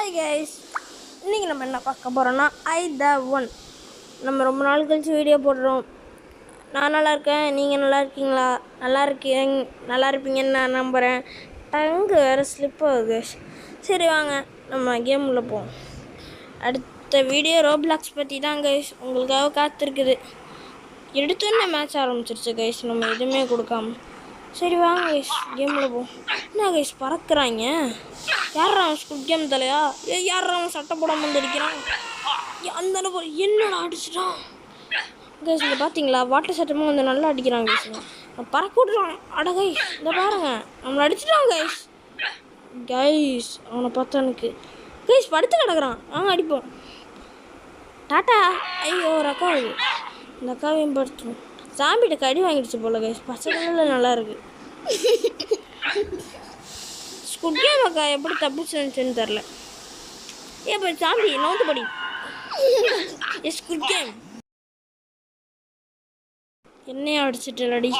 Hi guys, இன்றைக்கி நம்ம என்ன பார்க்க போகிறோன்னா I-The-One. நம்ம ரொம்ப நாள் கழிச்சு வீடியோ போடுறோம். நான் நல்லா இருக்கேன், நீங்கள் நல்லா இருக்கீங்களா? நல்லா இருப்பீங்கன்னு நான் நம்புகிறேன். டங்கு வேறு ஸ்லிப் ஆகுது கைஸ். சரி வாங்க நம்ம கேமுள்ள போவோம். அடுத்த வீடியோ ரோப்ளாக்ஸ் பற்றி தான் கைஸ், உங்களுக்காக காத்திருக்குது. எடுத்தோன்னே மேட்ச் ஆரம்பிச்சிருச்சு கைஸ், நம்ம எதுவுமே கொடுக்காம. சரி வாங்க கைஸ் கேமில் போவோம். என்ன கைஸ் பறக்கிறாங்க? யாரா அவன் ஸ்குட் கேம் தலையா? யாரா அவன் சட்டை போடாமல் வந்து அடிக்கிறான்? அந்த அளவு என்னடா அடிச்சிட்டான் கைஸ். இங்கே பார்த்தீங்களா, வாட்டர் சட்டமும் வந்து நல்லா அடிக்கிறான் கைஸ். பறக்க விட்றான். அட கைஸ் இந்த பாருங்க, நம்மளை அடிச்சிட்டான் கைஸ். கைஸ் அவனை பார்த்தா எனக்கு கைஸ் படுத்து கிடக்குறான். வாங்க அடிப்போம். டாட்டா. ஐயோ ஒரு அக்கா வருது, இந்த அக்காவையும் படுத்துடும். சாம்பிகிட்ட கடி வாங்கிடுச்சு போல கைஸ். பச்சைகளில் நல்லா இருக்கு. ஸ்குட் கேம் அக்கா எப்படி தப்பிச்சுன்னு தெரில. ஏப்பா சாம்பி நோந்து படி. ஸ்குட் கேம் என்னையும் அடிச்சுட்டு இல்லடி.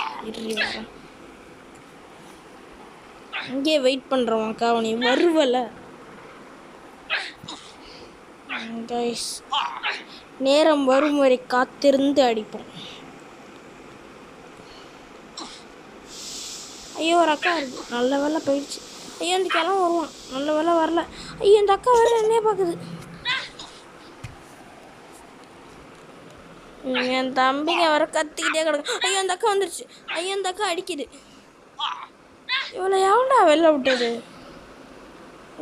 இங்கே வெயிட் பண்ணுறோம் அக்கா, நீ வருவல கைஸ். நேரம் வரும் வரை காத்திருந்து அடிப்போம். ஐயோ ஒரு அக்கா இருக்கு, நல்ல வேலை போயிடுச்சு. ஐயோ இந்த கிளம்ப வருவான், நல்ல வேலை வரல. ஐயோ இந்த அக்கா வேற என்னையே பார்க்குது. என் தம்பிங்க வர கத்திக்கிட்டே கிடக்கு. ஐயோ அந்த அக்கா வந்துருச்சு. ஐயோ இந்த அக்கா அடிக்குது. இவ்வளோ எவன்டா வெளில விட்டது?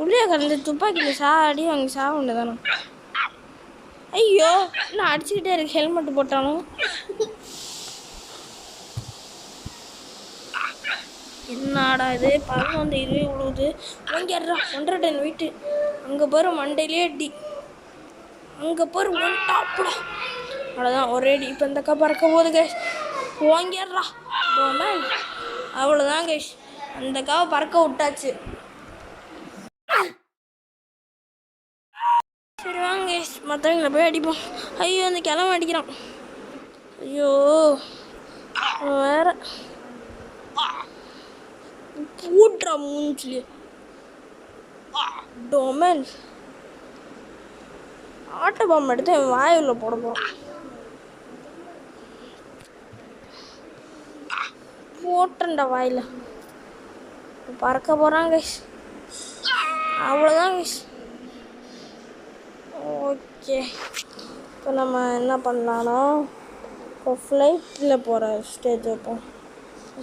உள்ளே கலந்து துப்பாக்கியில் அடி வாங்கி சாவுண்டு தானே. ஐயோ நான் அடிச்சுக்கிட்டே இருக்கு. ஹெல்மெட் போட்டாலும் என்னடா இது? பழம் வந்து இதுவே விழுவுது. வாங்கிடுறா 100 டன் வெயிட்டு. அங்கே போகிற மண்டையிலே அடி, அங்கே போகிற ஒன் டாப்டா. அவ்வளோதான் ஒரே அடி. இப்போ இந்த அக்கா பறக்க போகுது கைஸ். வாங்கிடுறா. அவ்வளோதான் கைஸ், அந்த அக்காவை பறக்க விட்டாச்சு. சரி வாங்க கைஸ் மற்றவங்களை போய் அடிப்போம். ஐயோ அந்த கிளம்ப அடிக்கிறான். ஐயோ வேற பூட்ரா மூஞ்சிலே டொமன். ஆட்டோ பாம்பு எடுத்து என் வாயுள்ள போட போகிறான். போட்டேன்டா வாயில். பறக்க போகிறான் கைஸ். அவ்வளோதான் கைஸ். ஓகே இப்போ நம்ம என்ன பண்ணலான்னா, இப்போ ஃப்ளைட்டில் போகிற ஸ்டேஜ் வைப்போம்.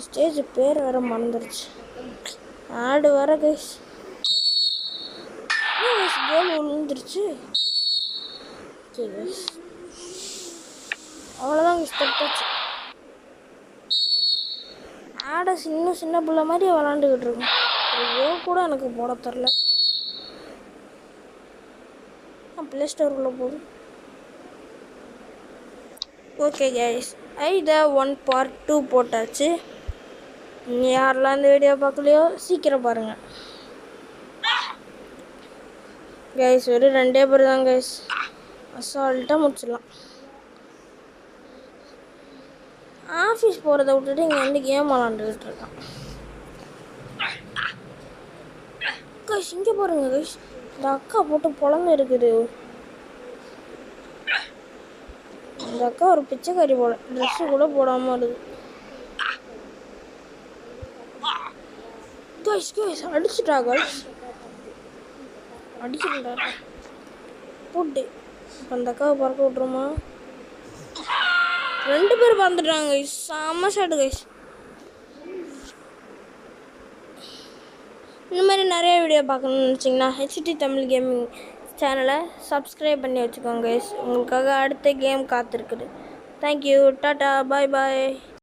ஸ்டேஜ் பேர் வேறு மறந்துடுச்சு. ஆடு வர கைஸ். கோல் விழுந்துருச்சு. ஓகே கைஸ் அவ்வளோதான் கைஸ், தப்பிச்சு. ஆடை சின்ன பிள்ளை மாதிரி விளாண்டுக்கிட்டு இருக்கோம். கோல் கூட எனக்கு போட தெரில. ப்ளே ஸ்டோருக்குள்ளே போகுது. ஓகே கைஸ் I-The-One Part 2 போட்டாச்சு. யாரெல்லாம் இந்த வீடியோ பார்க்கலையோ சீக்கிரம் பாருங்கள் கைஸ். வெறும் 2 பேர் தான் கைஸ், அசால்ட்டாக முடிச்சிடலாம். ஆஃபீஸ் போகிறத விட்டுட்டு இங்கே வந்து கேம் விளாண்டுக்கிட்டு இருக்கான் கைஸ். இங்கே பாருங்க கைஸ், இந்த அக்கா போட்டு பொழந்து இருக்குது. இந்த அக்கா ஒரு பிச்சைக்காரி போல, ட்ரெஸ்ஸு கூட போடாமல் இருக்குது. கைஸ் கைஸ் அடிச்சுட்டா கைஸ், அடிச்சுட்டா போட்டு. இப்போ அந்த அக்காவை பறக்க விட்ருமா? 2 பேர் பறந்துட்டாங்க கைஸ். செம்ம ஷாட்டு கைஸ். இந்த மாதிரி நிறைய வீடியோ பார்க்கணுன்னு நினச்சிங்கன்னா HT தமிழ் கேமிங் சேனலை சப்ஸ்கிரைப் பண்ணி வச்சுக்கோங்க கைஸ். உங்களுக்காக அடுத்த கேம் காத்திருக்குது. தேங்க்யூ, டாட்டா, பாய் பாய்.